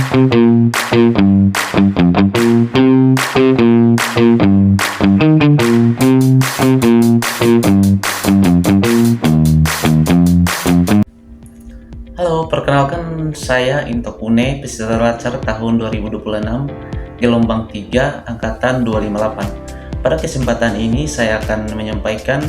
Halo, perkenalkan saya Into Pune, peserta Lacar tahun 2026, gelombang 3, angkatan 258. Pada kesempatan ini saya akan menyampaikan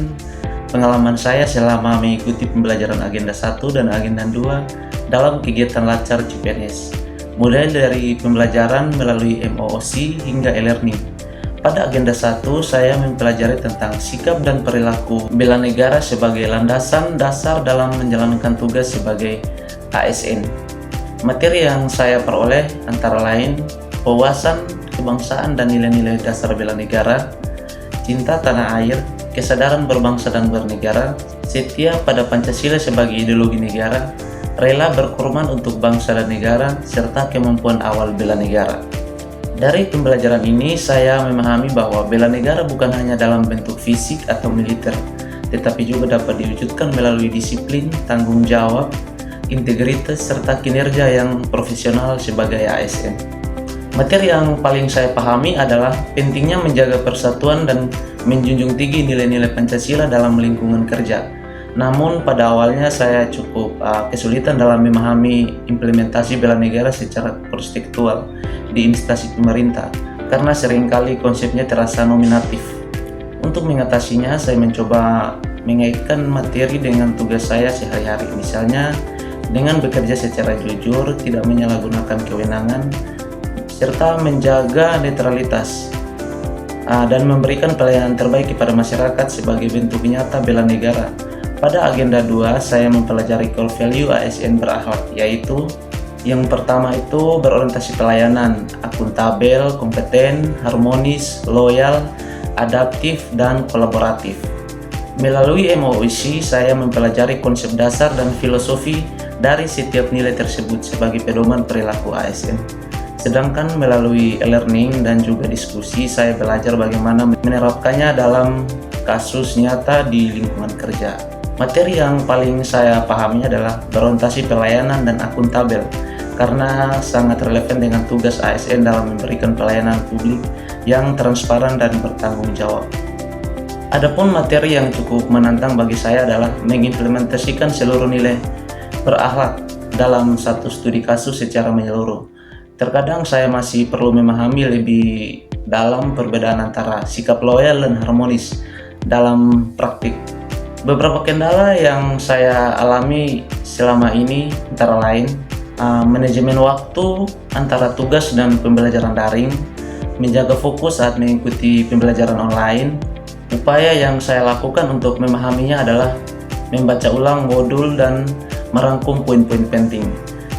pengalaman saya selama mengikuti pembelajaran agenda 1 dan agenda 2 dalam kegiatan Lacar CPNS. Mulai dari pembelajaran melalui MOOC hingga e-learning. Pada agenda 1, saya mempelajari tentang sikap dan perilaku bela negara sebagai landasan dasar dalam menjalankan tugas sebagai ASN. Materi yang saya peroleh antara lain wawasan kebangsaan dan nilai-nilai dasar bela negara, cinta tanah air, kesadaran berbangsa dan bernegara, setia pada Pancasila sebagai ideologi negara, rela berkorban untuk bangsa dan negara, serta kemampuan awal bela negara. Dari pembelajaran ini, saya memahami bahwa bela negara bukan hanya dalam bentuk fisik atau militer, tetapi juga dapat diwujudkan melalui disiplin, tanggung jawab, integritas, serta kinerja yang profesional sebagai ASN. Materi yang paling saya pahami adalah pentingnya menjaga persatuan dan menjunjung tinggi nilai-nilai Pancasila dalam lingkungan kerja. Namun pada awalnya saya cukup kesulitan dalam memahami implementasi bela negara secara konseptual di instansi pemerintah karena seringkali konsepnya terasa nominatif. Untuk mengatasinya, saya mencoba mengaitkan materi dengan tugas saya sehari-hari, misalnya dengan bekerja secara jujur, tidak menyalahgunakan kewenangan, serta menjaga netralitas dan memberikan pelayanan terbaik kepada masyarakat sebagai bentuk nyata bela negara. Pada agenda 2, saya mempelajari core value ASN berakhlak, yaitu yang pertama itu berorientasi pelayanan, akuntabel, kompeten, harmonis, loyal, adaptif, dan kolaboratif. Melalui MOOC, saya mempelajari konsep dasar dan filosofi dari setiap nilai tersebut sebagai pedoman perilaku ASN. Sedangkan melalui e-learning dan juga diskusi, saya belajar bagaimana menerapkannya dalam kasus nyata di lingkungan kerja. Materi yang paling saya pahami adalah berorientasi pelayanan dan akuntabel, karena sangat relevan dengan tugas ASN dalam memberikan pelayanan publik yang transparan dan bertanggung jawab. Adapun materi yang cukup menantang bagi saya adalah mengimplementasikan seluruh nilai berakhlak dalam satu studi kasus secara menyeluruh. Terkadang saya masih perlu memahami lebih dalam perbedaan antara sikap loyal dan harmonis dalam praktik. Beberapa kendala yang saya alami selama ini antara lain manajemen waktu antara tugas dan pembelajaran daring, menjaga fokus saat mengikuti pembelajaran online. Upaya yang saya lakukan untuk memahaminya adalah membaca ulang modul dan merangkum poin-poin penting.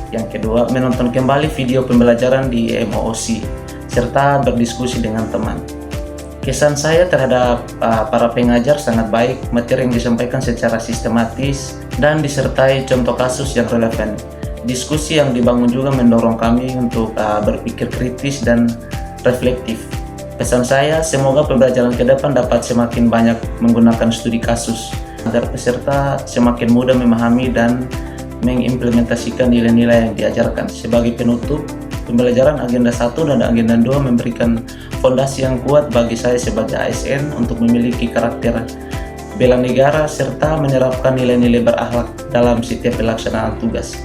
Yang kedua, menonton kembali video pembelajaran di MOOC serta berdiskusi dengan teman. Kesan saya terhadap para pengajar sangat baik, materi yang disampaikan secara sistematis dan disertai contoh kasus yang relevan. Diskusi yang dibangun juga mendorong kami untuk berpikir kritis dan reflektif. Pesan saya, semoga pembelajaran ke depan dapat semakin banyak menggunakan studi kasus, agar peserta semakin mudah memahami dan mengimplementasikan nilai-nilai yang diajarkan. Sebagai penutup, pembelajaran agenda 1 dan agenda 2 memberikan fondasi yang kuat bagi saya sebagai ASN untuk memiliki karakter bela negara serta menerapkan nilai-nilai berakhlak dalam setiap pelaksanaan tugas.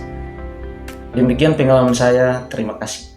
Demikian pengalaman saya, terima kasih.